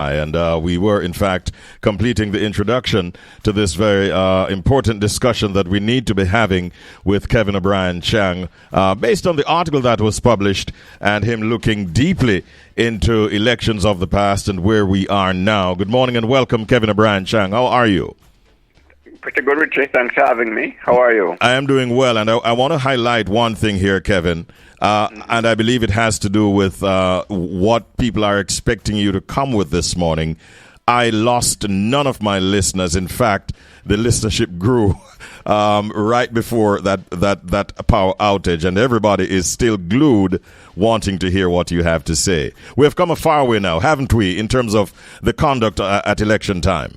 And we were, in fact, completing the introduction to this very important discussion that we need to be having with Kevin O'Brien Chang, based on the article that was published and him looking deeply into elections of the past and where we are now. Good morning and welcome, Kevin O'Brien Chang. How are you? Pretty good, Richie. Thanks for having me. How are you? I am doing well, and I want to highlight one thing here, Kevin, and I believe it has to do with what people are expecting you to come with this morning. I lost none of my listeners. In fact, the listenership grew right before that power outage, and everybody is still glued wanting to hear what you have to say. We have come a far way now, haven't we, in terms of the conduct at election time?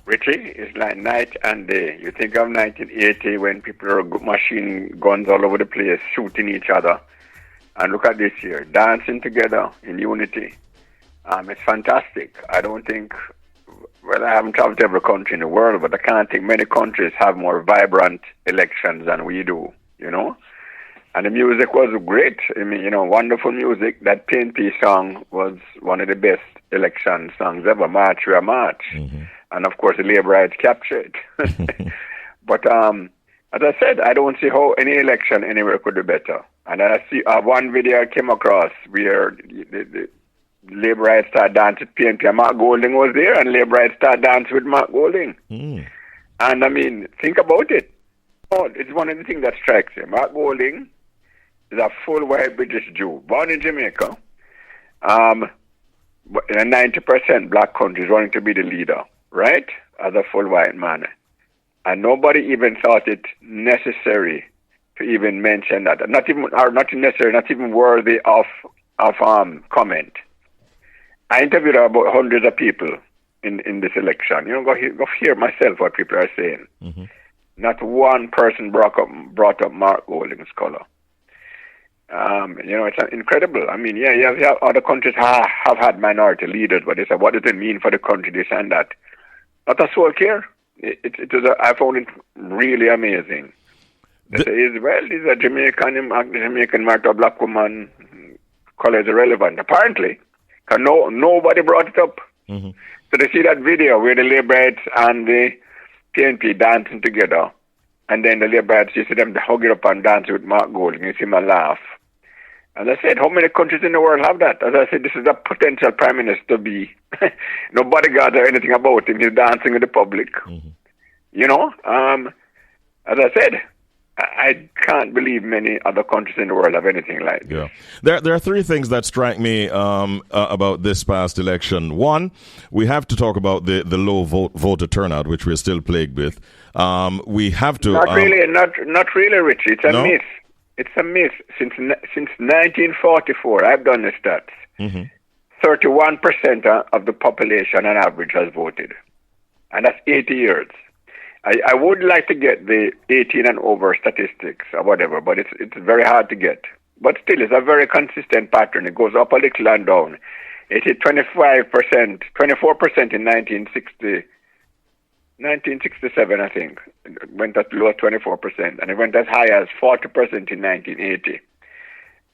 Richie, it's like night and day. You think of 1980 when people are machine guns all over the place, shooting each other. And look at this year, dancing together in unity. It's fantastic. I don't think, well, I haven't traveled to every country in the world, but I can't think many countries have more vibrant elections than we do, you know. And the music was great. I mean, you know, wonderful music. That PNP song was one of the best election songs ever, March We Are March. Mm-hmm. And, of course, the Labourites captured it. But as I said, I don't see how any election anywhere could be better. And I see one video I came across where the Labourites started dancing with PNP, and Mark Golding was there, and Labourites started dancing with Mark Golding. Mm. And, I mean, think about it. Oh, it's one of the things that strikes me. Mark Golding is a full white British Jew, born in Jamaica, in a 90% black country, running to be the leader. Right, as a full white man. And nobody even thought it necessary to even mention that. Not necessary, not even worthy of comment. I interviewed about hundreds of people in this election. You know, go hear myself what people are saying. Mm-hmm. Not one person brought up Mark Golding's color. You know, it's incredible. I mean, yeah, other countries have had minority leaders, but they say, what does it mean for the country, this and that? Not a soul care. I found it really amazing. He's a Jamaican married to a black woman. Color is irrelevant, apparently. Because nobody brought it up. Mm-hmm. So they see that video where the Labourites and the PNP dancing together. And then the Labourites, you see them hug it up and dance with Mark Golding. You see them laugh. As I said, how many countries in the world have that? As I said, this is a potential prime minister to be. No bodyguards or anything about him. He's dancing with the public. Mm-hmm. You know, as I said, I can't believe many other countries in the world have anything like this. Yeah. There are three things that strike me about this past election. One, we have to talk about the low voter turnout, which we're still plagued with. We have to... Not really, Richie. It's a myth. It's a myth. Since 1944, I've done the stats. Mm-hmm. 31% of the population on average has voted. And that's 80 years. I would like to get the 18 and over statistics or whatever, but it's very hard to get. But still, it's a very consistent pattern. It goes up a little and down. It hit 24% in 1967, I think. It went as low as 24%, and it went as high as 40% in 1980.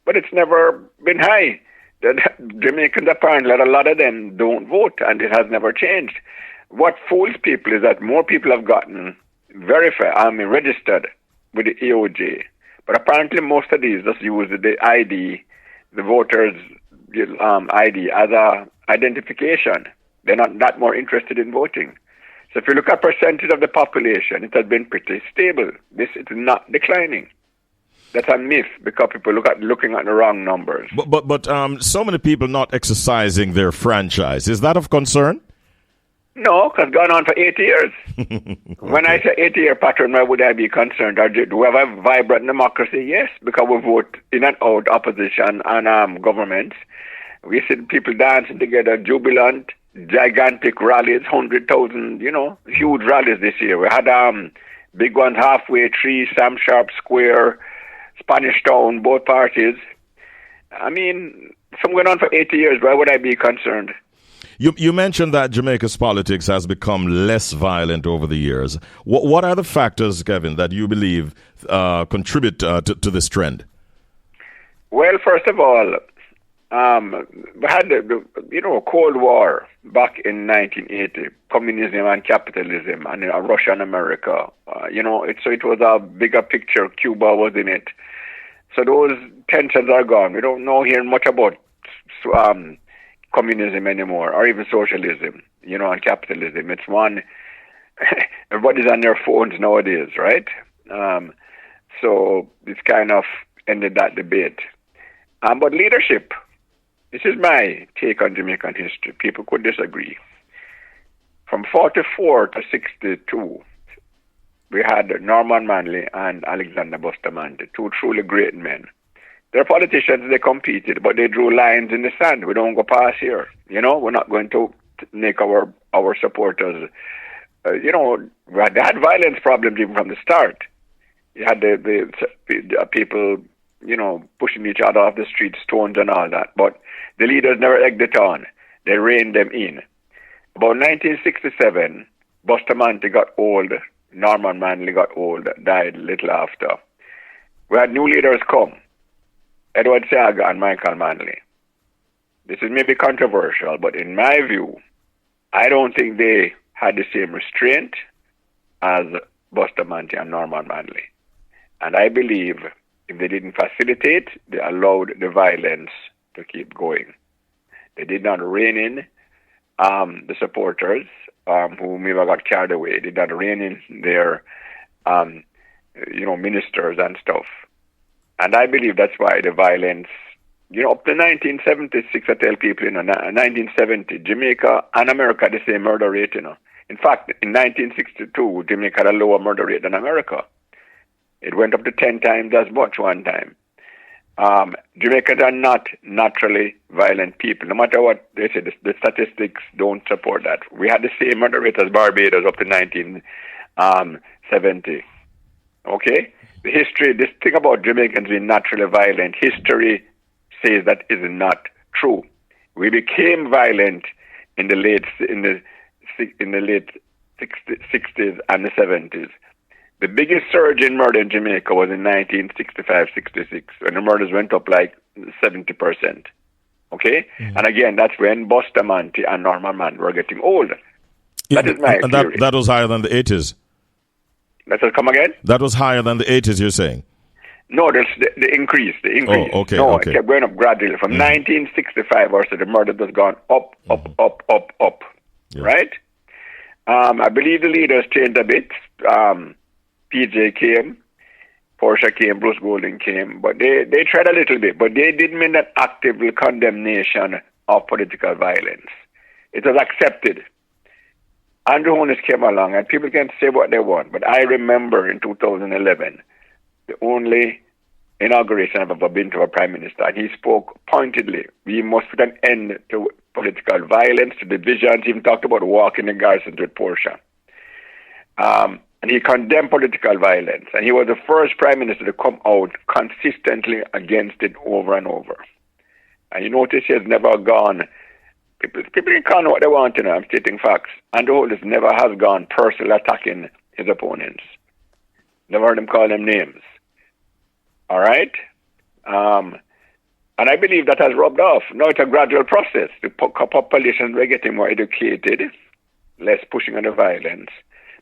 But it's never been high. The Jamaicans, apparently, a lot of them don't vote, and it has never changed. What fools people is that more people have gotten registered with the EOJ. But apparently most of these just use the ID, the voters' ID, as a identification. They're not that more interested in voting. So if you look at percentage of the population, it has been pretty stable. It's not declining. That's a myth because people looking at the wrong numbers. But so many people not exercising their franchise. Is that of concern? No, because it's gone on for 80 years. Okay. When I say 80-year pattern, why would I be concerned? Do we have a vibrant democracy? Yes, because we vote in and out opposition and governments. We see people dancing together, jubilant, gigantic rallies, 100,000, huge rallies this year. We had big ones halfway, Tree, Sam Sharp Square, Spanish Town, both parties. I mean, something going on for 80 years, why would I be concerned? You mentioned that Jamaica's politics has become less violent over the years. What are the factors, Kevin, that you believe contribute to this trend? Well, first of all, We had Cold War back in 1980, communism and capitalism, and Russia and America. It was a bigger picture. Cuba was in it. So those tensions are gone. We don't know here much about communism anymore, or even socialism, and capitalism. It's one, everybody's on their phones nowadays, right? So it's kind of ended that debate. But leadership, this is my take on Jamaican history. People could disagree. From 44 to 62, we had Norman Manley and Alexander Bustamante, two truly great men. They're politicians, they competed, but they drew lines in the sand. We don't go past here. We're not going to make our supporters, they had violence problems even from the start. You had the people, pushing each other off the street, stones and all that. But the leaders never egged it on. They reined them in. About 1967, Bustamante got old. Norman Manley got old, died a little after. We had new leaders come. Edward Seaga and Michael Manley. This is maybe controversial, but in my view, I don't think they had the same restraint as Bustamante and Norman Manley. And I believe if they didn't facilitate, they allowed the violence to keep going. They did not rein in the supporters who maybe got carried away. They did not rein in their, ministers and stuff. And I believe that's why the violence, up to 1976, I tell people, 1970, Jamaica and America had the same murder rate, In fact, in 1962, Jamaica had a lower murder rate than America. It went up to 10 times as much one time. Jamaicans are not naturally violent people. No matter what they say, the statistics don't support that. We had the same murder rate as Barbados up to 1970. Okay? The history, this thing about Jamaicans being naturally violent, history says that is not true. We became violent in the late 60s and the 70s. The biggest surge in murder in Jamaica was in 1965-66, when the murders went up like 70%. Okay? Mm-hmm. And again, that's when Bustamante and Norman Manley were getting old. Yeah, that is my theory. That was higher than the 80s. That will come again? That was higher than the 80s, you're saying? No, there's the increase. Oh, okay. No, okay. It kept going up gradually. From 1965 or so, the murder has gone up. Yeah. Right? I believe the leaders changed a bit. PJ came, Portia came, Bruce Golding came, but they tried a little bit, but they didn't mean that active condemnation of political violence. It was accepted. Andrew Holness came along, and people can say what they want, but I remember in 2011, the only inauguration I've ever been to a prime minister, and he spoke pointedly. We must put an end to political violence, to divisions. He even talked about walking the garrisons with Portia. And he condemned political violence. And he was the first prime minister to come out consistently against it over and over. And you notice he has never gone, people can call what they want, I'm stating facts. Andrew Holness never has gone personally attacking his opponents. Never heard him call them names. All right? And I believe that has rubbed off. Now it's a gradual process. The population, we're getting more educated, less pushing on the violence.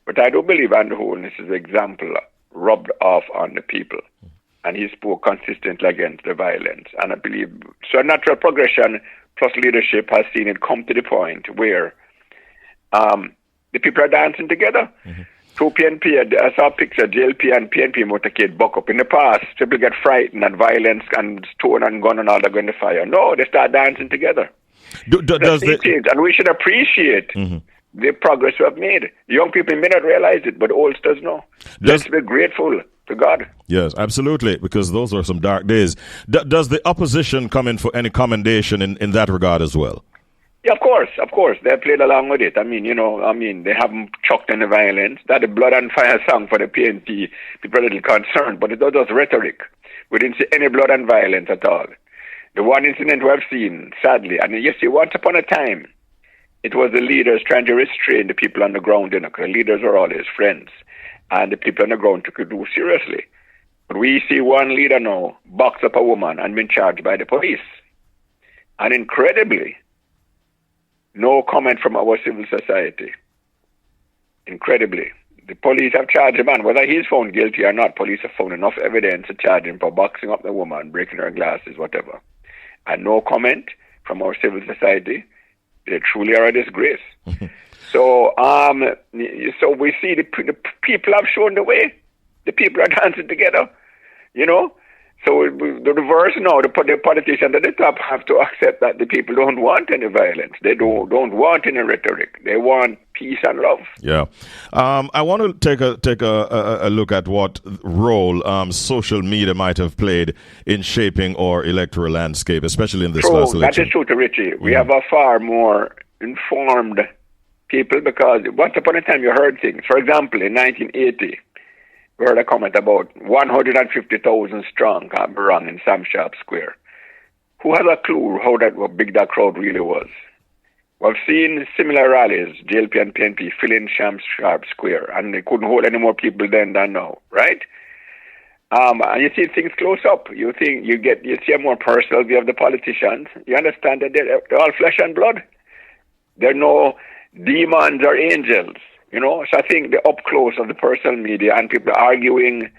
But I do believe Andrew Holness' example rubbed off on the people. And he spoke consistently against the violence. And I believe, so natural progression plus leadership has seen it come to the point where the people are dancing together. Mm-hmm. Two PNP, I saw a picture, JLP and PNP motorcade buck up. In the past, people get frightened and violence and stone and gun and all that go in the fire. No, they start dancing togetger. And we should appreciate the progress we have made. Young people may not realize it, but oldsters know. Let's be grateful to God. Yes, absolutely, because those are some dark days. Does the opposition come in for any commendation in that regard as well? Yeah, of course. They played along with it. They haven't chucked any violence. That the Blood and Fire song for the PNP, people are a little concerned, but it was just rhetoric. We didn't see any blood and violence at all. The one incident we have seen, sadly, and you see, once upon a time, it was the leaders trying to restrain the people on the ground, because the leaders were all his friends, and the people on the ground took it too seriously. But we see one leader now box up a woman and been charged by the police. And incredibly, no comment from our civil society. Incredibly. The police have charged the man. Whether he's found guilty or not, police have found enough evidence to charge him for boxing up the woman, breaking her glasses, whatever. And no comment from our civil society. They truly are a disgrace. So we see the people have shown the way. The people are dancing together, you know. So the reverse now, the politicians at the top have to accept that the people don't want any violence. They don't want any rhetoric. They want peace and love. Yeah. I want to take a look at what role social media might have played in shaping our electoral landscape, especially in this last election. That is true, Richie. We have a far more informed people because once upon a time you heard things. For example, in 1980, we heard a comment about 150,000 strong, can't be wrong, in Sam Sharp Square. Who has a clue how big that crowd really was? We've seen similar rallies, JLP and PNP, filling Sam Sharp Square, and they couldn't hold any more people then than now, right? And you see things close up. You see a more personal view of the politicians. You understand that they're all flesh and blood. They're no demons or angels. You know, so I think the up close of the personal media and people arguing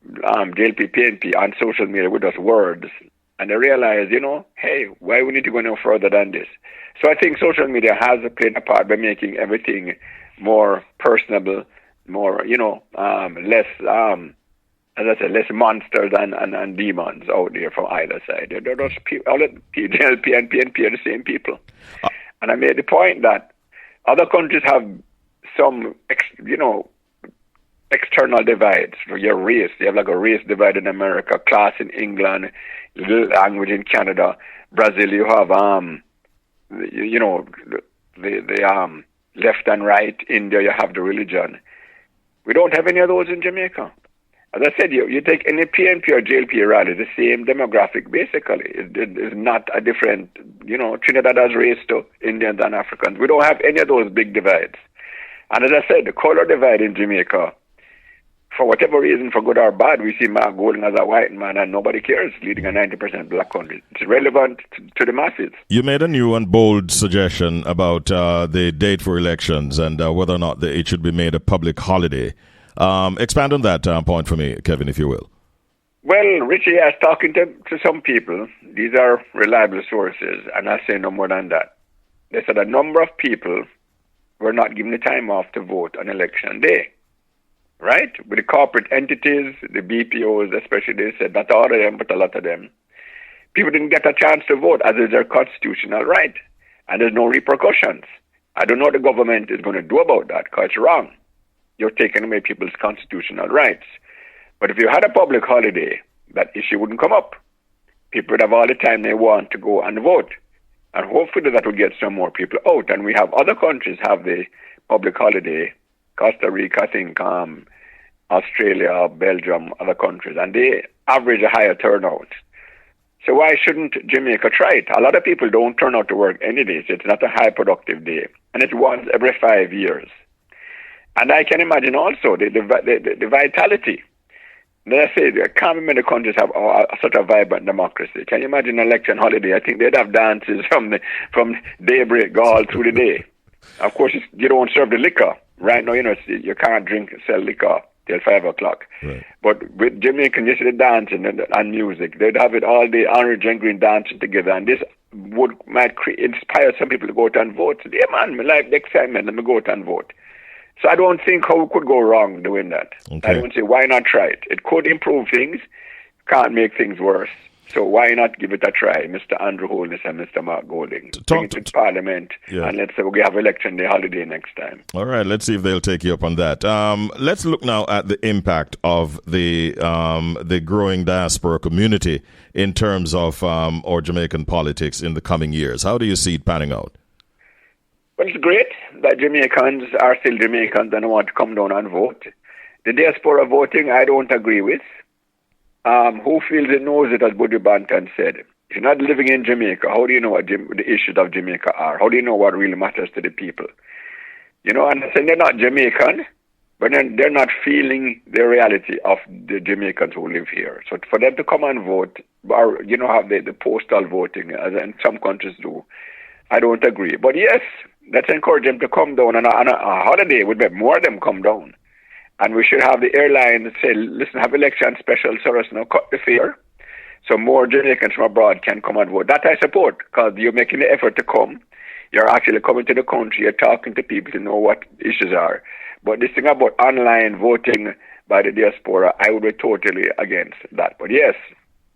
JLP, PNP on social media with just words, and they realize, you know, hey, why we need to go no further than this? So I think social media has played a part by making everything more personable, more, you know, less, as I said, less monsters and demons out there from either side. They're just people, all the JLP and PNP are the same people. And I made the point that other countries have some, external divides for your race. You have like a race divide in America, class in England, language in Canada. Brazil, you have, the left and right. India, you have the religion. We don't have any of those in Jamaica. As I said, you take any PNP or JLP rally, the same demographic, basically. It's not a different, Trinidad has race to Indians and Africans. We don't have any of those big divides. And as I said, the color divide in Jamaica, for whatever reason, for good or bad, we see Mark Golding as a white man and nobody cares, leading a 90% black country. It's relevant to the masses. You made a new and bold suggestion about the date for elections and whether or not it should be made a public holiday. Expand on that point for me, Kevin, if you will. Well, Richie, I was talking to some people. These are reliable sources, and I say no more than that. They said a number of people were not given the time off to vote on election day, right? With the corporate entities, the BPOs especially, they said not all of them, but a lot of them. People didn't get a chance to vote as is their constitutional right, and there's no repercussions. I don't know what the government is going to do about that, because it's wrong. You're taking away people's constitutional rights. But if you had a public holiday, that issue wouldn't come up. People would have all the time they want to go and vote. And hopefully that will get some more people out. And we have other countries have the public holiday. Costa Rica, I think, Australia, Belgium, other countries. And they average a higher turnout. So why shouldn't Jamaica try it? A lot of people don't turn out to work any day. So it's not a high productive day. And it's once every 5 years. And I can imagine also the vitality. Let's say I can't remember the countries have such a vibrant democracy. Can you imagine an election holiday? I think they'd have dances from daybreak all through the day. Of course, you don't serve the liquor. Right now, you can't sell liquor till 5 o'clock. Right. But with Jamaican, you see the dancing and music. They'd have it all day, orange and green dancing together. And this might inspire some people to go out and vote. So, yeah, man, my life, the excitement, let me go out and vote. So I don't think how we could go wrong doing that. Okay. I don't say why not try it. It could improve things, can't make things worse. So why not give it a try, Mr. Andrew Holness and Mr. Mark Golding? Bring it to Parliament, and let's say we have election day holiday next time. All right, let's see if they'll take you up on that. Let's look now at the impact of the growing diaspora community in terms of our Jamaican politics in the coming years. How do you see it panning out? Well, it's great that Jamaicans are still Jamaicans and want to come down and vote. The diaspora voting, I don't agree with. Who feels it knows it, as Buddy Banton said. If you're not living in Jamaica, how do you know what the issues of Jamaica are? How do you know what really matters to the people? And I say they're not Jamaican, but then they're not feeling the reality of the Jamaicans who live here. So for them to come and vote, or have the postal voting, as in some countries do, I don't agree. But yes, let's encourage them to come down on a holiday. Would be more of them come down, and we should have the airline say, listen, have election special service now, cut the fare, so more Jamaicans from abroad can come and vote. That I support, because you're making the effort to come. You're actually coming to the country. You're talking to people to know what issues are. But this thing about online voting by the diaspora, I would be totally against that. But yes,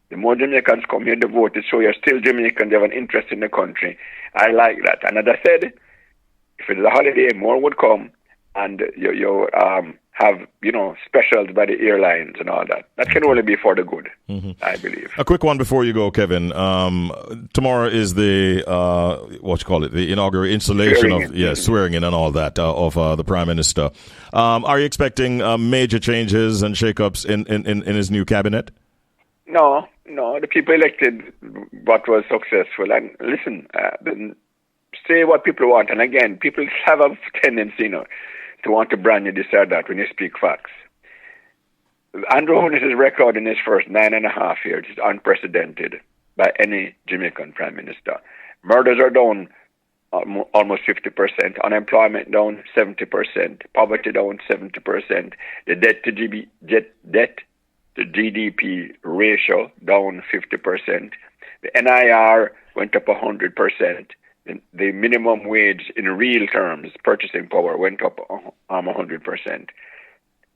the more Jamaicans come here to vote, to show you're still Jamaican, you have an interest in the country. I like that. And as I said, if it is a holiday, more would come, and you have specials by the airlines and all that. That can only be for the good, I believe. A quick one before you go, Kevin. Tomorrow is the the inaugural installation swearing in and all that of the Prime Minister. Are you expecting major changes and shake-ups in his new cabinet? No. The people elected what was successful. And listen, say what people want. And again, people have a tendency, to want to brand you this or that when you speak facts. Andrew Holness's record in his first 9.5 years is unprecedented by any Jamaican Prime Minister. Murders are down almost 50%, unemployment down 70%, poverty down 70%, the debt to GDP ratio down 50%, the NIR went up 100%. The minimum wage in real terms, purchasing power, went up 100%.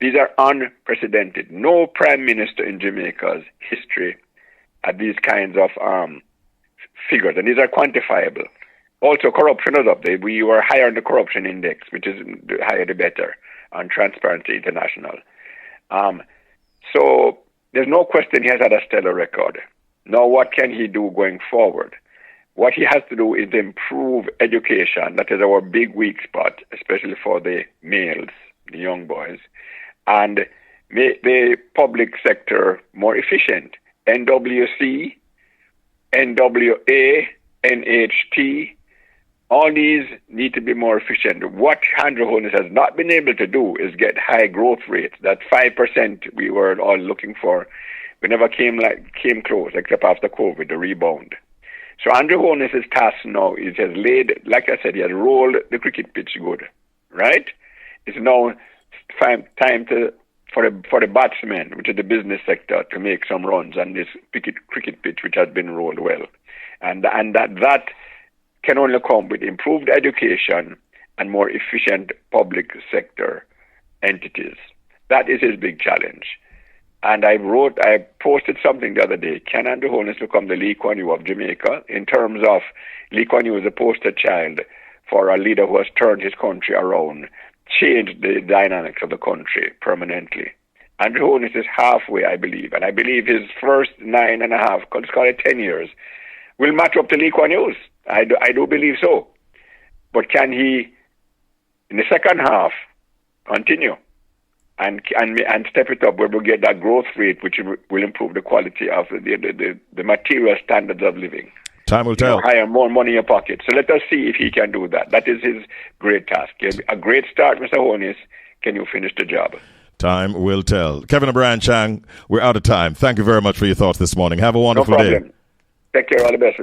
These are unprecedented. No prime minister in Jamaica's history had these kinds of figures, and these are quantifiable. Also, corruption is up there. We were higher on the corruption index, which is the higher the better, on Transparency International. So there's no question he has had a stellar record. Now, what can he do going forward? What he has to do is improve education. That is our big weak spot, especially for the males, the young boys, and make the public sector more efficient. NWC, NWA, NHT, all these need to be more efficient. What Andrew Holness has not been able to do is get high growth rates. That 5% we were all looking for, we never came close, except after COVID, the rebound. So Andrew Holness's task now is has laid, like I said, he has rolled the cricket pitch good, right? It's now time for the batsmen, which is the business sector, to make some runs on this cricket pitch, which has been rolled well, and that can only come with improved education and more efficient public sector entities. That is his big challenge. And I posted something the other day. Can Andrew Holness become the Lee Kuan Yew of Jamaica? In terms of Lee Kuan Yew as a poster child for a leader who has turned his country around, changed the dynamics of the country permanently. Andrew Holness is halfway, I believe. And I believe his first 9.5, let's call it 10 years, will match up to Lee Kuan Yew's. I do believe so. But can he, in the second half, continue? And step it up where we get that growth rate, which will improve the quality of the material standards of living. Time will tell. Hire more money in your pocket. So let us see if he can do that. That is his great task. A great start, Mr. Holness. Can you finish the job? Time will tell. Kevin O'Brien Chang, we're out of time. Thank you very much for your thoughts this morning. Have a wonderful day. Take care. All the best.